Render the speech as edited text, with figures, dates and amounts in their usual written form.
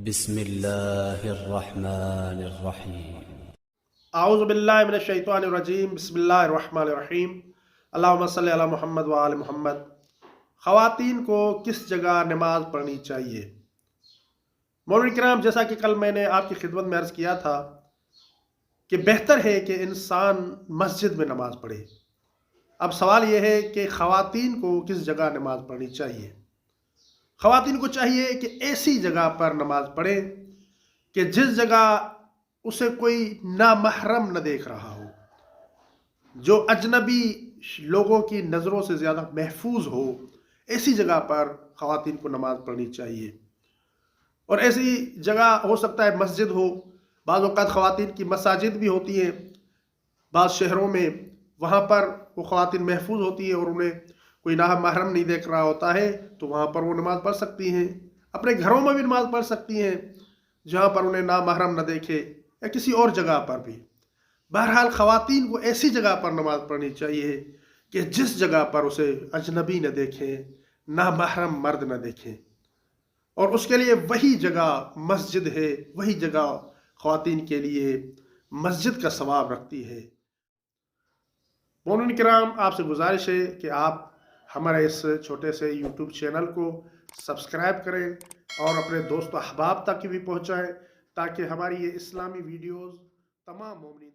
بسم اللہ الرحمن الرحیم۔ اعوذ باللہ من الشیطان الرجیم، بسم اللہ الرحمن الرحیم۔ اللہم صلی علی محمد وآل محمد۔ خواتین کو کس جگہ نماز پڑھنی چاہیے؟ مومنین کرام، جیسا کہ کل میں نے آپ کی خدمت میں عرض کیا تھا کہ بہتر ہے کہ انسان مسجد میں نماز پڑھے۔ اب سوال یہ ہے کہ خواتین کو کس جگہ نماز پڑھنی چاہیے؟ خواتین کو چاہیے کہ ایسی جگہ پر نماز پڑھے کہ جس جگہ اسے کوئی نامحرم نہ دیکھ رہا ہو، جو اجنبی لوگوں کی نظروں سے زیادہ محفوظ ہو۔ ایسی جگہ پر خواتین کو نماز پڑھنی چاہیے، اور ایسی جگہ ہو سکتا ہے مسجد ہو۔ بعض اوقات خواتین کی مساجد بھی ہوتی ہیں بعض شہروں میں، وہاں پر وہ خواتین محفوظ ہوتی ہیں اور انہیں کوئی نامحرم نہیں دیکھ رہا ہوتا ہے، تو وہاں پر وہ نماز پڑھ سکتی ہیں۔ اپنے گھروں میں بھی نماز پڑھ سکتی ہیں جہاں پر انہیں نامحرم نہ دیکھے، یا کسی اور جگہ پر بھی۔ بہرحال خواتین کو ایسی جگہ پر نماز پڑھنی چاہیے کہ جس جگہ پر اسے اجنبی نہ دیکھیں، نامحرم مرد نہ دیکھیں، اور اس کے لیے وہی جگہ مسجد ہے، وہی جگہ خواتین کے لیے مسجد کا ثواب رکھتی ہے۔ مومنین کرام، آپ سے گزارش ہے کہ آپ ہمارے اس چھوٹے سے یوٹیوب چینل کو سبسکرائب کریں اور اپنے دوست و احباب تک بھی پہنچائیں، تاکہ ہماری یہ اسلامی ویڈیوز تمام مومنین